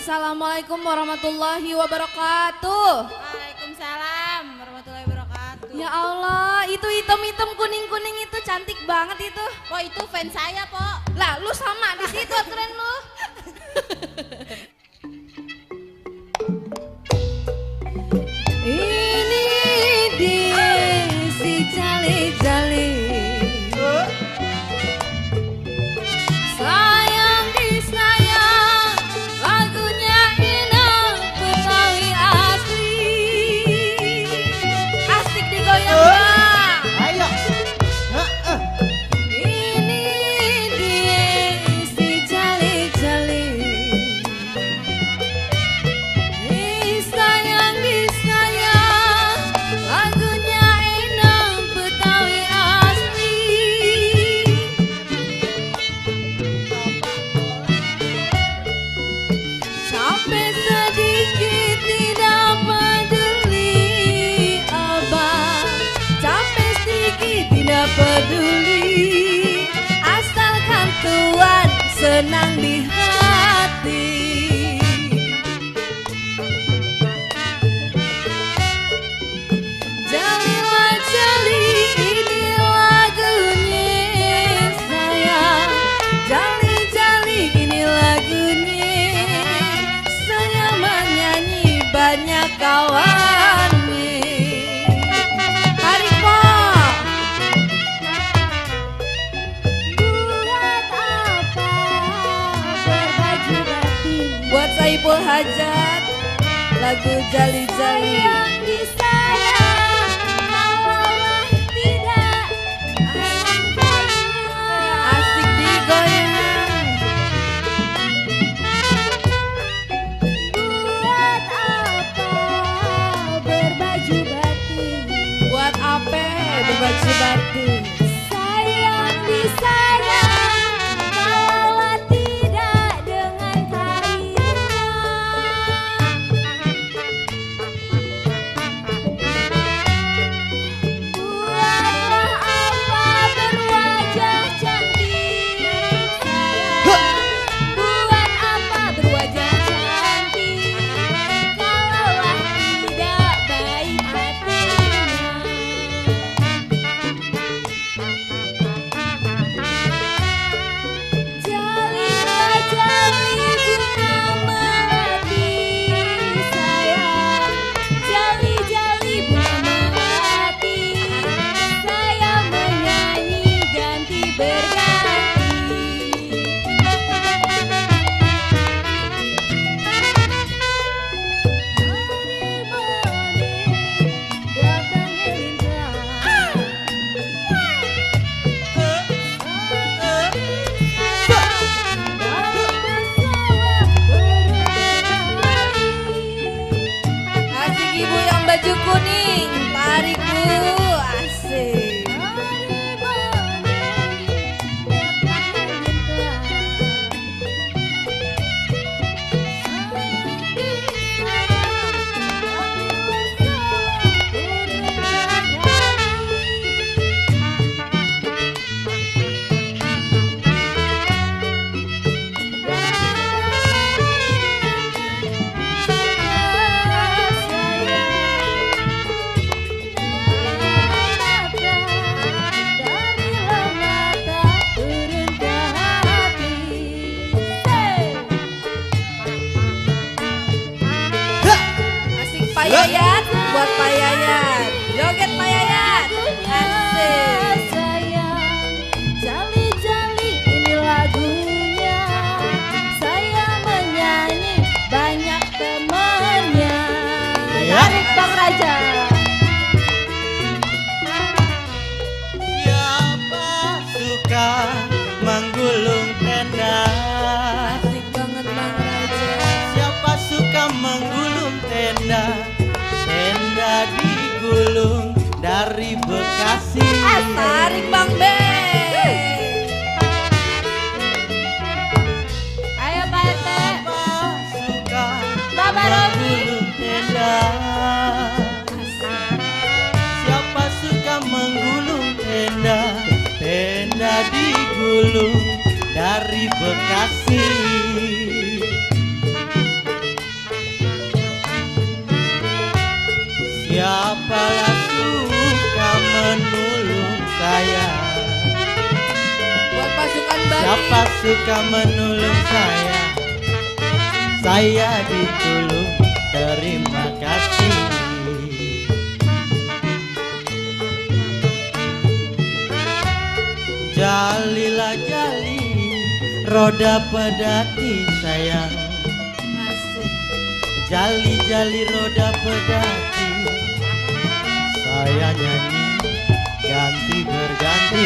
Assalamualaikum warahmatullahi wabarakatuh. Waalaikumsalam warahmatullahi wabarakatuh. Ya Allah, itu hitam-hitam kuning-kuning itu cantik banget itu. Po itu fans saya, Po. Lah, lu sama di situ tren lu. Ini dia si jali-jali. Sayang disayang, lagunya enak Betawi asli. Asik digoyang bang. Ayo. Ini dia si jali-jali. Disayang disayang, lagunya enak Betawi asli. Sampai sedikit tidak peduli abang, sampai sedikit tidak peduli, asalkan Tuhan senang di hati. Jalilah jali ini lagunya sayang, jali jali ini lagunya saya menyanyi banyak kawannya. Tarik po. Buat apa berbaju batik? Buat Saipul Hajat lagu jali-jali. Sayang disayang, kalaulah tidak alangkahnya. Asik digoyang. Buat apa berbaju batik? Buat apa berbaju batik? Sayang disayang, kalaulah tidak dengan kainnya. Buatlah apa berwajah cantik sayang. Buat apa berwajah cantik, kalaulah tidak baik hatinya. Jalilah jali bunga melati sayang, jali jali bunga melati, saya menyanyi ganti berganti. Asik ibu yang baju kuning, tarik bu, asik. Asik Pak Yayat, buat Pak Yayat, joget Pak Yayat, asik. Sayang, jali-jali ini lagunya, saya menyanyi banyak temannya. Tarik Bang Raja. Siapa suka menggulung tenda? Asik banget Bang Raja. Siapa suka menggulung tenda? Tenda digulung dari Bekasi. Tarik Bang Ben. Ayo Pak RT. Siapa suka Bapak Romi. menggulung tenda? Siapa suka menggulung tenda? Tenda digulung dari Bekasi. Siapalah suka menolong saya. Buat pasukan Bali. Siapa suka menolong saya? Saya ditolong, terima kasih. Jalilah jali, roda pedati sayang. Asik. Jali-jali roda pedati, saya nyanyi ganti berganti.